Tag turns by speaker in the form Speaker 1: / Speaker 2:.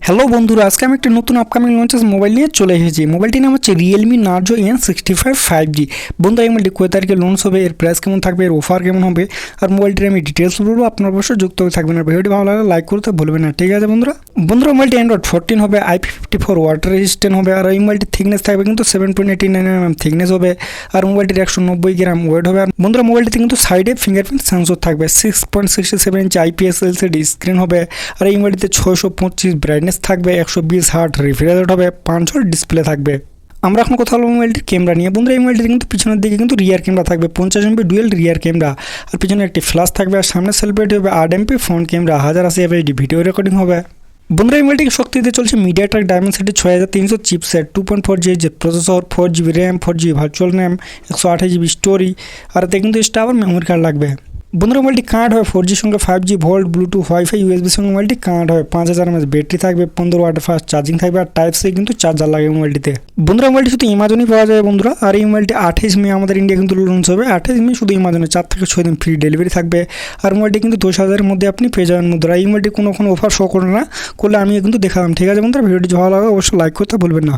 Speaker 1: Hello বন্ধুরা, আজকে আমি একটা নতুন আপকামিং লঞ্চেস মোবাইল নিয়ে চলে এসেছি। মোবাইলটির নাম হচ্ছে Realme Narzo N65 5G। বন্ধুরা, এই মোবাইলটি কয় তারিখে লঞ্চ হবে, এর প্রাইস কেমন থাকবে, এর অফার কেমন হবে, আর মোবাইলটির আমি ডিটেলস বলবো। আপনার অবশ্যই যুক্ত হয়ে থাকবেন। আর ভিডিওটি ভালো লাগলে লাইক করতে ভুলবেন না, ঠিক আছে বন্ধুরা। মোবাইলটি অ্যান্ড্রয়েড 14 হবে, IP54 ওয়াটার রেজিস্ট্যান্ট হবে। আর এই মোবাইলটির থিকনেস থাকবে কিন্তু 7.89 থিকনেস হবে। আর মোবাইলটির 190 গ্রাম ওয়েট হবে। আর বন্ধুরা, মোবাইলটিতে কিন্তু সাইডে ফিঙ্গারপ্রিন্ট সেন্সর থাকবে। 6.67 ইঞ্চি IPS LCD স্ক্রিন হবে। আর এই মোবাইলটিতে 625 ব্রাইটনেস থাকবে, 120 হার্ট রিফ্রেশ রেট হবে, 5 হল ডিসপ্লে থাকবে। আমরা এখন কথা বলবো মোবাইলটির ক্যামেরা নিয়ে। বন্ধুরা, এই মোবাইলটিতে কিন্তু পিছনের দিকে কিন্তু রিয়ার ক্যামেরা থাকবে 50 MP ডুয়েল রিয়ার ক্যামেরা। আর পিছনে একটি ফ্ল্যাশ থাকবে। আর সামনে সেলফি হবে 8 MP front camera, 1080 fps video recording হবে। বন্ধুরা, এই মোবাইলটিকে শক্তি দিতে চলছে MediaTek Dimensity 6300 চিপসেট, 2.4 GHz processor, 4GB RAM, 4GB virtual RAM, 128GB storage. আর এতে কিন্তু এক্সট্রা আবার মেমোরি কার্ড লাগবে। বন্ধুরা, মোবাইলটি কানেক্ট হবে 4G সঙ্গে 5G volt, Bluetooth, wifi, USB সঙ্গে মোবাইলটি কানেক্ট হবে। 5000 mAh ব্যাটারি থাকবে, 15 ওয়াট ফাস্ট চার্জিং থাকবে। আর টাইপ সি কিন্তু চার্জার লাগে মোবাইলটিতে। বন্ধুরা, মোবাইলটি শুধু আমাজনই পাওয়া যায় বন্ধুরা। আর এই মোবাইলটি 28 মে আমাদের ইন্ডিয়া কিন্তু লঞ্চ হবে। 28 মে শুধু আমাজনে 4 থেকে 6 দিন ফ্রি ডেলিভারি থাকবে। আর মোবাইলটি কিন্তু 10,000-এর মধ্যে আপনি পেয়ে যাবেন বন্ধুরা। এই মোবাইলটি কোনো অফার শো করে না, করলে আমি কিন্তু দেখালাম, ঠিক আছে বন্ধুরা। ভিডিওটি ভালো লাগে অবশ্যই লাইক করতে ভুলবেন না।